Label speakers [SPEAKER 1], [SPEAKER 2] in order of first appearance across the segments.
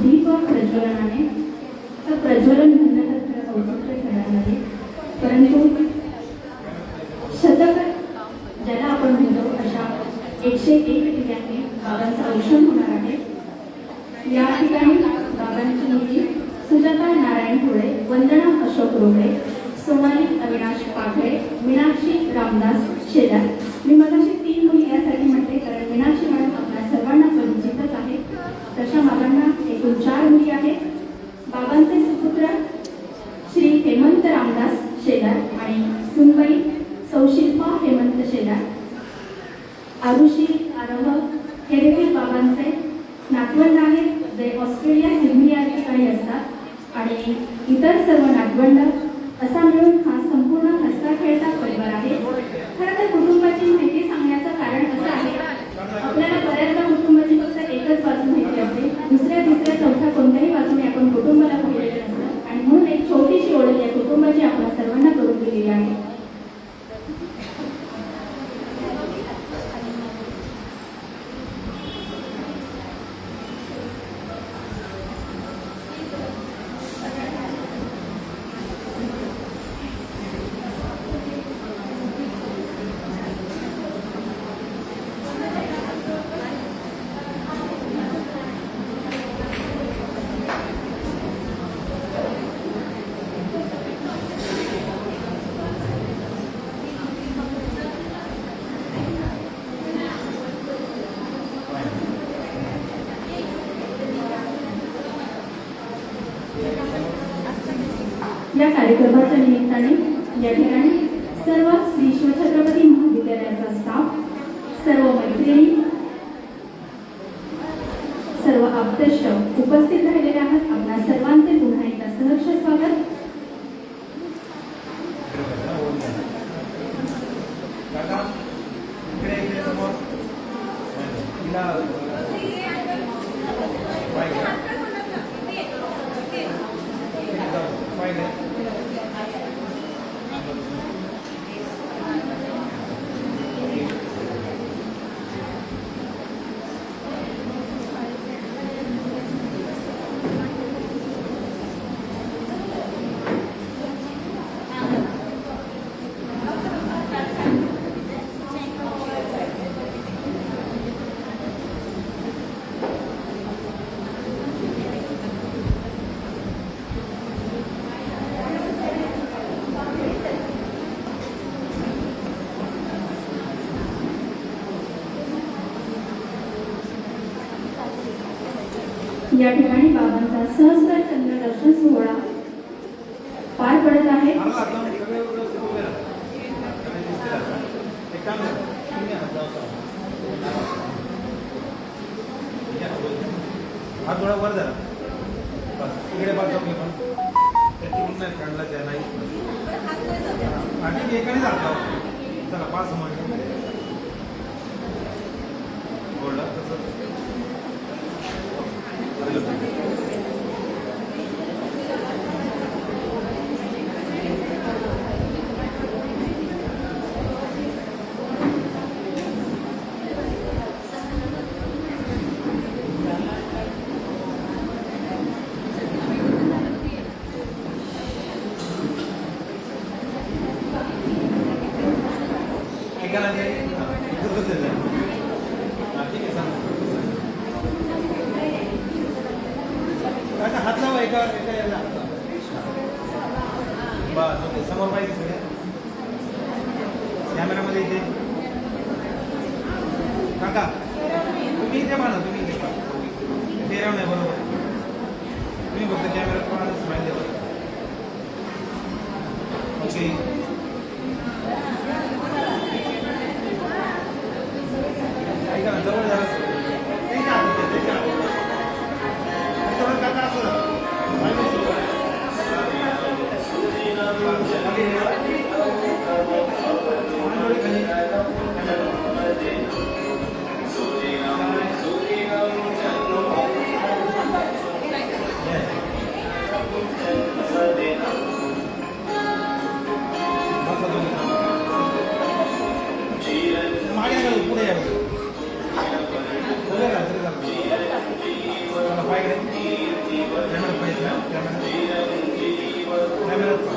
[SPEAKER 1] दीप प्रज्वलनाने, तर प्रज्वलन म्हणलं तर औचित्य ठरणार नाही, परंतु शतक ज्याला आपण म्हणतो अशा 101 दिव्यांनी बाबांचं औषण होणार आहे। या ठिकाणी बाबांची मुलगी सुजाता नारायण पुळे, वंदना अशोक रोडे, सोनाली अविनाश पाखरे, मीनाक्षी रामदास शेलार। मी मगाशी 3 मुली यासाठी म्हटले कारण मीनाक्षी मॅडम आपल्या सर्वांना परिचितच आहे। तशा बाबांना एकूण 4 मुली आहेत। बाबांचे सुपुत्र श्री हेमंत रामदास शेलार आणि सुनबाई सौशिल्पा हेमंत शेलार। आरुषी आरोह हे देखील बाबांचे नातवंड आहेत, जे ऑस्ट्रेलिया सिडनी या ठिकाणी असतात आणि इतर सर्व नातवंड असा मिळून हा संपूर्ण हसता खेळता परिवार आहे। खरं तर कुटुंबाची माहिती सांगण्याचं कारण असं आहे, आपल्याला बऱ्याचदा कुटुंबाची फक्त एकच बाजू माहिती असते, दुसऱ्या तिसऱ्या चौथ्या कोणत्याही बाजूने आपण कुटुंबाला पाहिलेलं नसतं आणि म्हणून एक छोटीशी ओळख या कुटुंबाची आपण सर्वांना करून दिलेली आहे। या कार्यक्रमाच्या निमित्ताने या ठिकाणी सर्व श्री शिवछत्रपती महाविद्यालयाचा स्टाफ, सर्व मैत्रिणी, सर्व आप्तेष्ट उपस्थित राहिलेले आहात। आपल्या सर्वांचे पुन्हा एकदा सहर्ष स्वागत। या ठिकाणी बाबांचा सहस्र चंद्र दर्शन सोहळा पार पडत आहे।
[SPEAKER 2] हात लावा एका याला बस ओके समोर पाहिजे सगळे कॅमेरामध्ये इथे काका तुम्ही इथे माना तुम्ही इथे तेराव नाही बरोबर तुम्ही फक्त कॅमेरा कोणाला स्माईल द्या ओके ऐका ना जवळ जरा पुढे या कॅमेरा पाहिजे ना कॅमेरात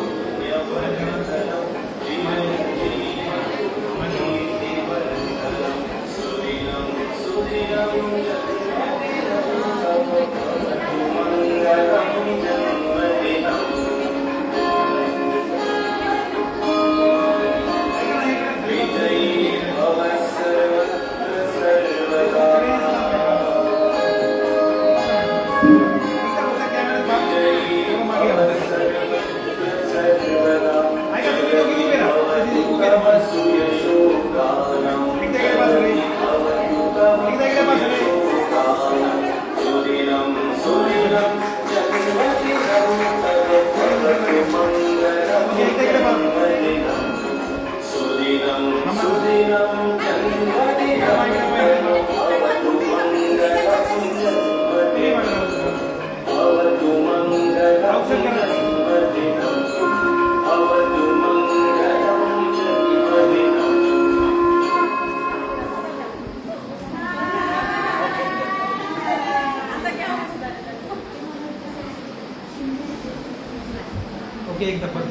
[SPEAKER 2] ओके एकदा परत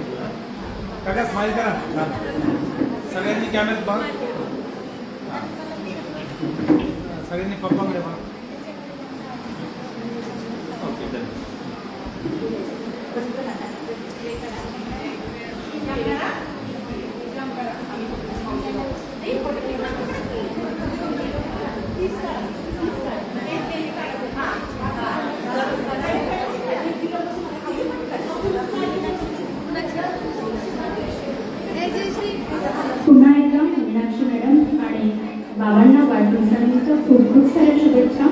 [SPEAKER 2] काका स्माइल करा सगळ्यांनी कॅमेऱ्यात बघ सगळ्यांनी पप्पाकडे बघ ओके
[SPEAKER 1] पुन्हा एकदा मीनाक्षी मॅडम आणि बाबांना वाढदिवसानिमित्त खूप खूप साऱ्या शुभेच्छा.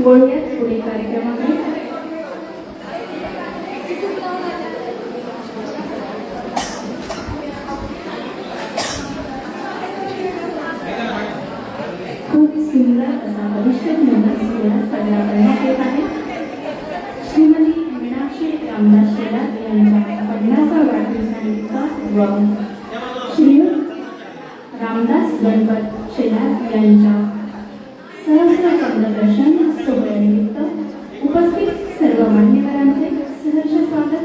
[SPEAKER 1] बोलूयात पुढे कार्यक्रमाकडे. खूप सुंदर असा भविष्य निर्माण सोहळा साजरा करण्यात येत आहे. श्रीमती मीनाक्षी रामदास शेलार यांच्या 50व्या वाढदिवसानिमित्त व श्रीयुत रामदास गणपत शेलार यांच्या सहस्र चंद्रदर्शन सोहळ्यानिमित्त उपस्थित सर्व मान्यवरांचे सहर्ष स्वागत.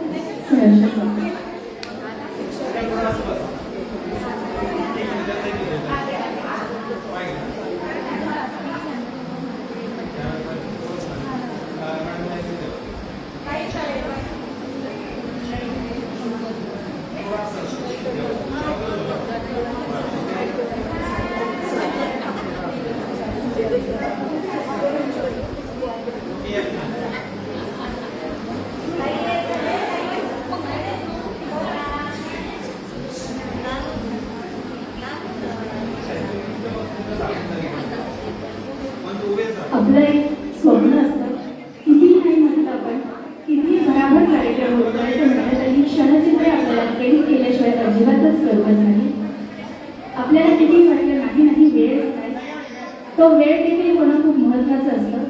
[SPEAKER 1] आपलं एक स्वप्न असतं, कितीही नाही म्हणत आपण, कितीही भराभर कार्यक्रम होत करायचं म्हटलं तरी क्षणचित्रे आपल्याला केली केल्याशिवाय अजिबातच करवत नाही. आपल्याला कितीही वाटलं नाही नाही वेळ नाही, तो वेळ देखील होणं खूप महत्त्वाचं असतं.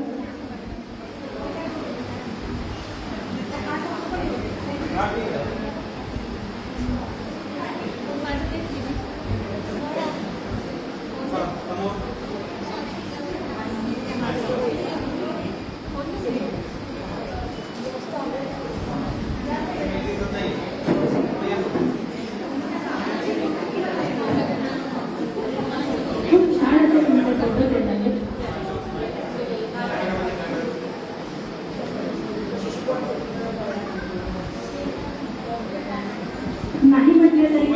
[SPEAKER 1] नाही म्हटले तरी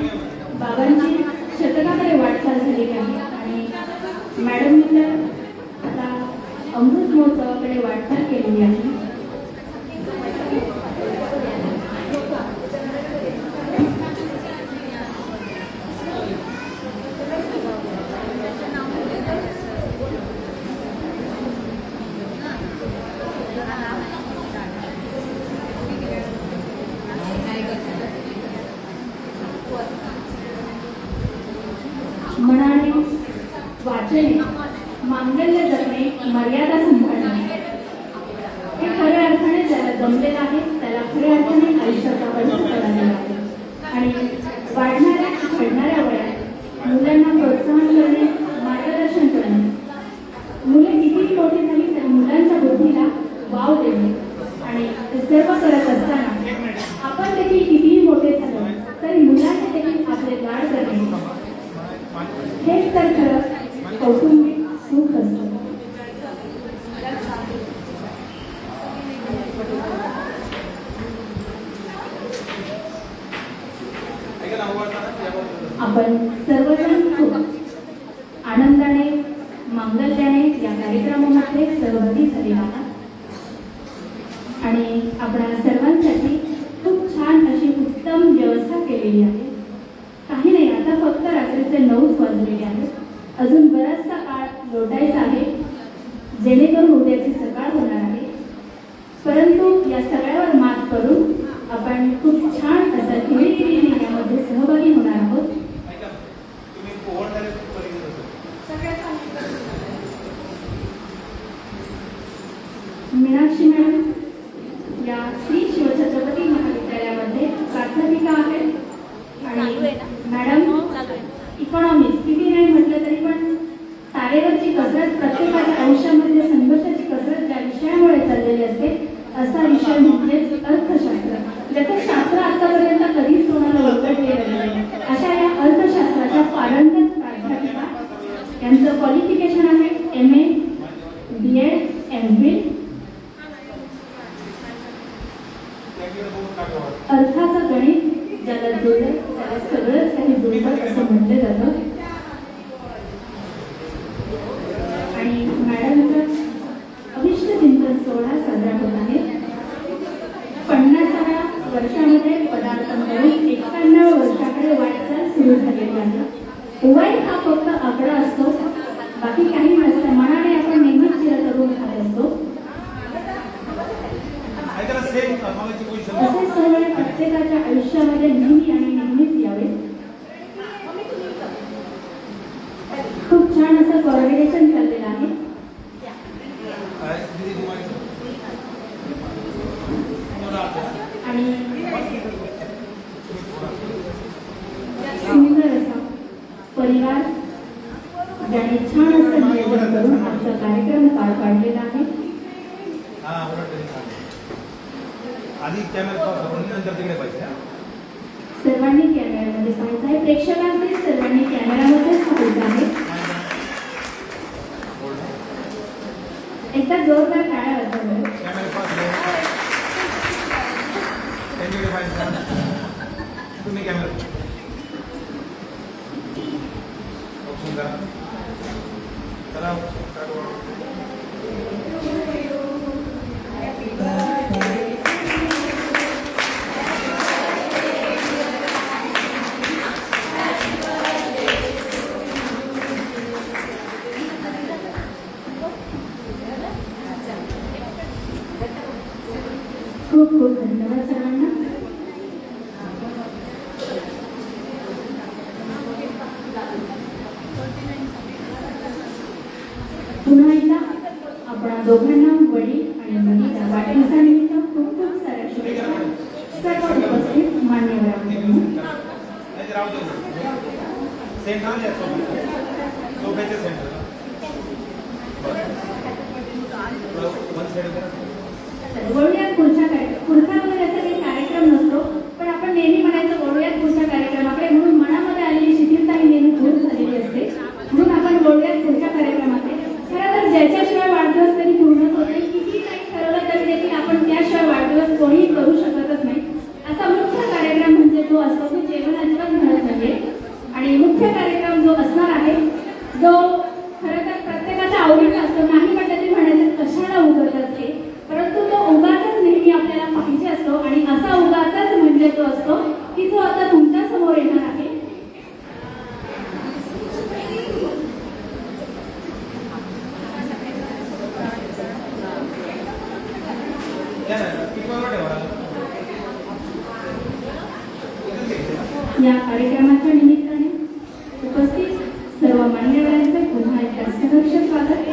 [SPEAKER 1] बाबांची शतकाकडे वाटचाल झालेली आहे आणि मॅडमने आता अमृत महोत्सवाकडे वाटचाल केलेली आहे. म्हणाले वाचने, मांगल्य जपणे, मर्यादा सांभाळणे, वाव देणे आणि हे सर्व करत असताना आपण देखील कितीही मोठे झालो तरी मुलांनी देखील आपले लाड करणे हेच तर खरं कौटुंबिक सुख असतं. आपण सर्वजण खूप आनंदाने मांगल्याने या कार्यक्रमामध्ये सहभागी झाले आहात आणि आपल्या सर्वांसाठी खूप छान अशी उत्तम व्यवस्था केलेली आहे. काही नाही, आता फक्त रात्रीचे 9 वाजलेले आहेत. अजून बराचसा काळ लोटायचा आहे जेणेकरून उद्याची सकाळ होणार आहे. परंतु या सगळ्यावर मात करून आपण खूप छान असं खेळीने यामध्ये सहभागी होणार आहोत. मीनाक्षी मॅडम या श्री शिवछत्रपती महाविद्यालयामध्ये प्राध्यापिका आहेत आणि मॅडम इकॉनॉमिक्स किती नाही म्हटलं तरी पण तारेवरची कसरत प्रत्येकाच्या आयुष्यामध्ये संघर्षाची कसरत ज्या विषयामुळे चाललेली असते असा विषय म्हणजेच अर्थशास्त्र, ज्याचं शास्त्र आतापर्यंत कधीच कोणाला उलगडलेलं नाही. अशा या अर्थशास्त्राच्या पारंगत प्राध्यापिका यांचं क्वालिफिकेशन आहे MA, BEd, MPhil. अर्थाचं गणित ज्याला जुळलं त्याला सगळंच काही जुळतं असं म्हटलं जातं. आणि मॅडमचं अभिष्ट चिंतन सोहळा साजरा होत आहे. 50व्या वर्षामध्ये पदार्पण करून 91व्या वर्षाकडे वाटचाल सुरू झालेली आहे. वय हा फक्त आकडा असतो, बाकी काही नसतं. मनाने आपण नेहमीच चिरतरुण खात असतो. असे सोहळे प्रत्येकाच्या आयुष्यामध्ये नेहमी आणि नेहमीच यावे. खूप छान असं कोऑर्डिनेशन चाललेलं आहे. आणि सुंदर असा परिवार ज्याने छान असं नियोजन करून आमचा कार्यक्रम पार पाडलेला आहे. सर्वांनी कॅमेऱ्यामध्ये पाहायचं आहे. प्रेक्षकांचे सर्वांनी कॅमेऱ्यामध्येच पाहायचं आहे. एकदा जोरदार टाळ्या वाजवा.
[SPEAKER 2] तुम्ही कॅमेरा
[SPEAKER 1] खूप खूप धन्यवाद सर्वांना. पुन्हा एकदा आपण दोघांना वडील आणि मुलीच्या वाढदिवसानिमित्त खूप खूप साऱ्या शुभेच्छा सर्व उपस्थित मान्यवरांकडून. वळूयात पुढचा वगैरे असा काही कार्यक्रम नसतो, पण आपण नेहमी म्हणायचं वळूयात पुढच्या कार्यक्रमाकडे, म्हणून मनामध्ये आलेली शिथिलता ही नेहमी दूर झालेली असते. म्हणून आपण वळूयात पुढच्या कार्यक्रमाकडे. खरं तर ज्याच्याशिवाय वाढदिवस कधी पूर्ण होते, किती काही ठरवलं तरी देखील आपण त्याशिवाय वाढदिवस कोणीही करू शकतच नाही. असा मुख्य कार्यक्रम म्हणजे तो असतो की जेवण अजिबात मिळत नाही. आणि मुख्य कार्यक्रम जो असणार आहे, जो खरं तर प्रत्येकाच्या आवडीचा असतो. नाही म्हटलं तरी म्हणायचं कशाला उगत असते, परंतु तो उगाचच नेहमी आपल्याला पाहिजे असतो. आणि असा उगाचच म्हणजे तो असतो की जो आता तुमच्या समोर येणार आहे. या कार्यक्रमाच्या निमित्ताने उपस्थित सर्व मान्यवरांचे पुन्हा एकदा सहर्ष स्वागत.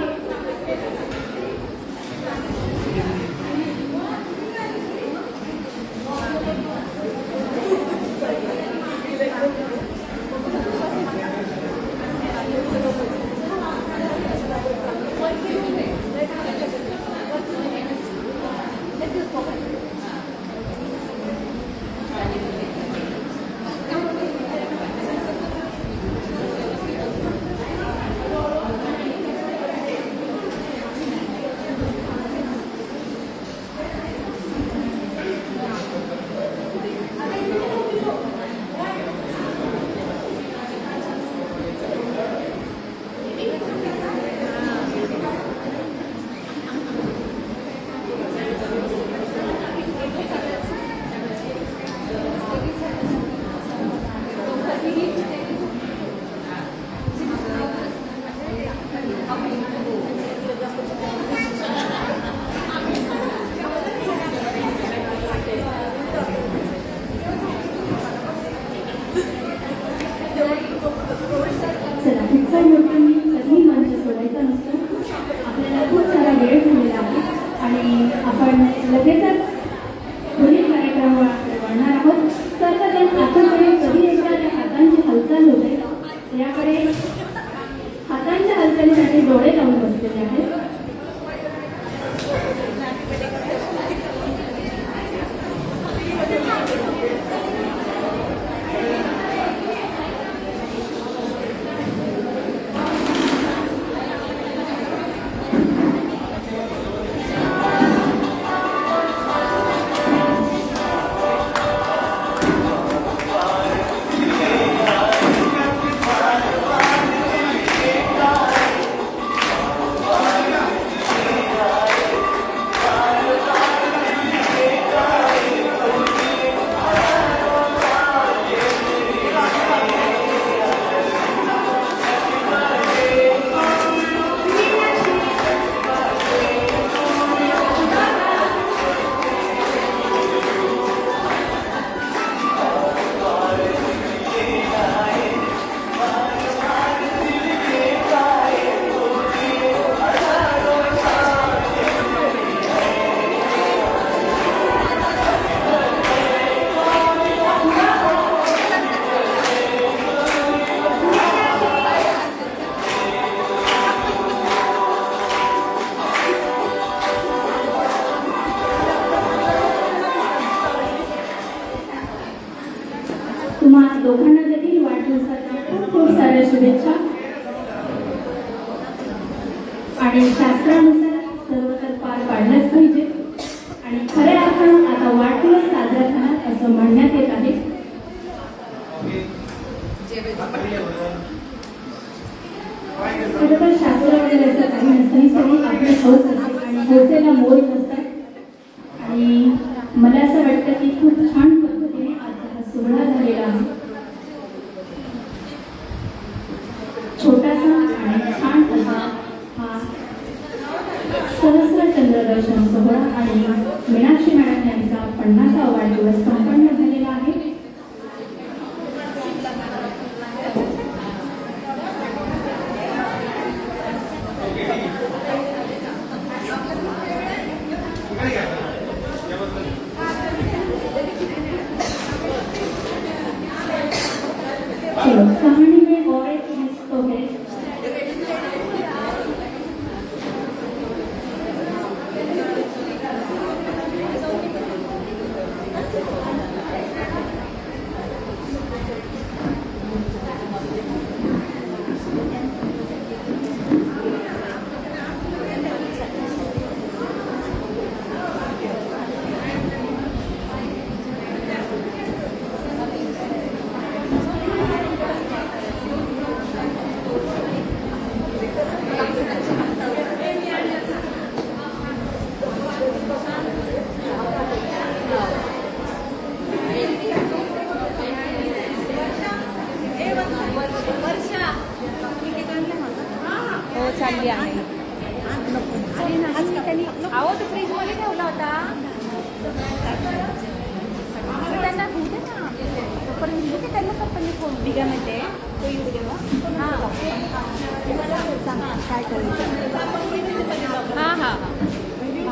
[SPEAKER 1] हौसेला मोल नसतात आणि मला असं वाटतं की खूप छान पद्धतीने आज हा सोहळा झालेला आहे. छोटासा आणि छान असा हा सहस्र चंद्रदर्शन सोहळा आणि मीनाक्षी मॅडम यांचा 50वा वाढदिवस संपन्न झालेला आहे. चलो कहानी में और एक चीज तो है
[SPEAKER 3] हो चालली आहे. अहो तो फ्रीज मध्ये ठेवला होता. त्यांना घेऊ दे ना. तोपर्यंत घेऊ दे त्यांना कंपनी फोन दिगा म्हणते तो येऊ देवा. हां काय करायचं. हां हां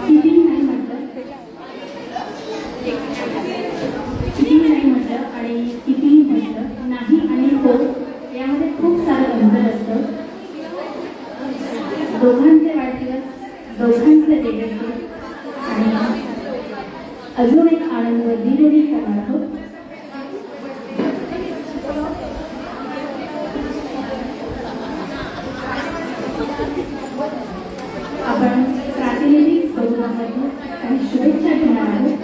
[SPEAKER 1] किती नाही म्हटलं आणि कितीही म्हटलं नाही आणि हो यामध्ये खूप सारं अंतर असतं. दोघांचे वाढदिवस दोघांचे वेगळे आणि अजून एक आनंद दिलेली करणार आहोत. आपण प्रातिनिधिक स्वरूपामध्ये काही शुभेच्छा घेणार आहोत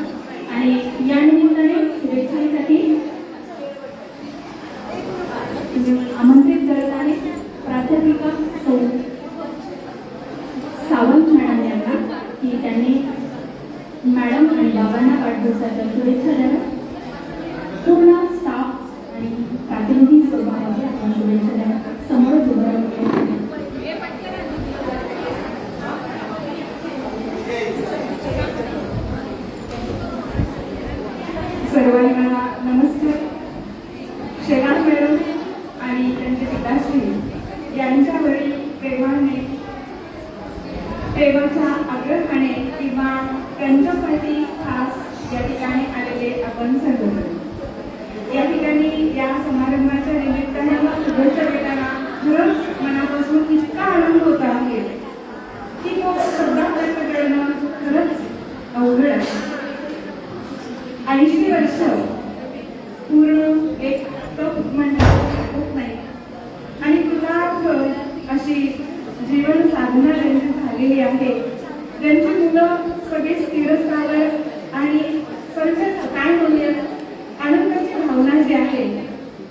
[SPEAKER 1] आणि या निमित्ताने शुभेच्छांसाठी आमंत्रित करत आहे प्राध्यापिका सौ सावंत मॅडम यांना की त्यांनी मॅडम आणि बाबांना वाढदिवसाच्या शुभेच्छा द्याव्या. पूर्ण स्टाफ आणि प्रातिनिधिक स्वरूपामध्ये आपण शुभेच्छा द्याव्या. समोरच उभं राहून
[SPEAKER 4] सर्वांना नमस्कार. शेलार मॅडम आणि त्यांचे पिताश्री यांच्यावरील प्रेमाच्या आग्रहाने किंवा त्यांच्यासाठी खास या ठिकाणी आलेले आपण सर्वजण या ठिकाणी या समारंभाच्या निमित्ताने शुभेच्छा देताना खरंच मनापासून इतका आनंद होत आहे की तो शब्दात कळणं खरंच अवघड आहे. 80 वर्ष पूर्ण एक तप म्हणण्यात होत नाही आणि कृतार्थ अशी जीवन साधना त्यांची झालेली आहे. त्यांची मुलं सगळे स्थिरस्थावर आणि सर्व काय म्हणूयात आनंदाची भावना जी आहे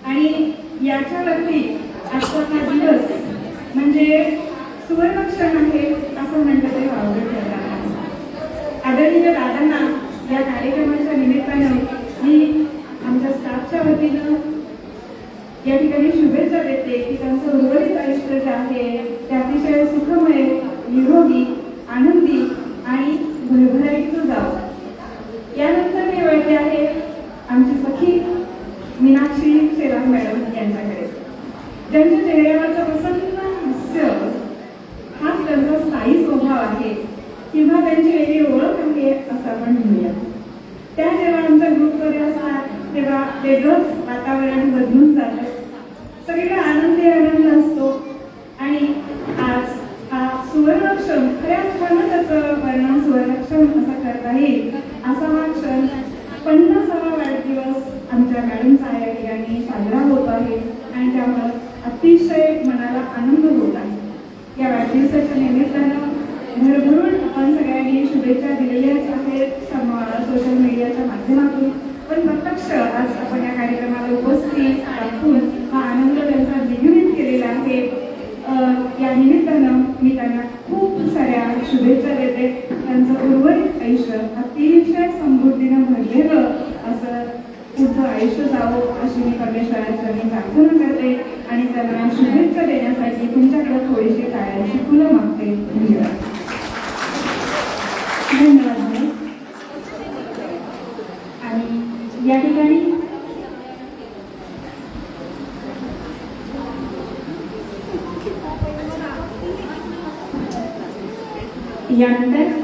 [SPEAKER 4] आणि याच्यावरती आजचा हा दिवस म्हणजे सुवर्णक्षण आहे असं म्हणतं ते वावरत ठरणार. आदरणीय दादांना या कार्यक्रमाच्या निमित्तानं मी आमच्या स्टाफच्या वतीनं या ठिकाणी शुभेच्छा देते की त्यांचं उर्वरित आयुष्य जे आहे ते अतिशय सुखमय, निरोगी, आनंदी आणि भरभराटीचं जावं. यानंतर मी वळते आहे आमची सखी मीनाक्षी शेलार मॅडम यांच्याकडे, ज्यांच्या चेहऱ्यावरचं प्रसन्न हास्य हाच त्यांचा स्थायी स्वभाव आहे किंवा त्यांची वेगळी ओळख आहे असं आपण म्हणूया. त्या जेव्हा आमच्या ग्रुपमध्ये असतात तेव्हा वेगळंच वातावरण बदलून जातं. सगळीकडे आनंद असतो आणि आज हा सुवर्णक्षण खऱ्या अर्थानं त्याचं वर्णन सुवर्णक्षण असं करता येईल असा हा क्षण 50वा वाढदिवस आमच्या मॅडमचा या ठिकाणी साजरा होत आहे आणि त्यामुळे अतिशय मनाला आनंद होत आहे. या वाढदिवसाच्या निमित्तानं भरभरून आपण सगळ्यांनी शुभेच्छा दिलेल्याच आहेत सोशल मीडियाच्या माध्यमातून, पण प्रत्यक्ष आज आपण या कार्यक्रमाला उपस्थित राखून हा आनंद त्यांचा द्विगुणित केलेला आहे. या निमित्तानं मी त्यांना खूप साऱ्या शुभेच्छा देते. आयुष्य अतिशय समृद्धीनं भरलेलं असं पुढचं आयुष्य जावं अशी मी परमेश्वराचरणी प्रार्थना करते आणि त्यांना शुभेच्छा देण्यासाठी तुमच्याकडे थोडीशी टाळ्यांची फुलं मागते. धन्यवाद.
[SPEAKER 1] धन्यवाद भाई. आणि या ठिकाणी यानंतर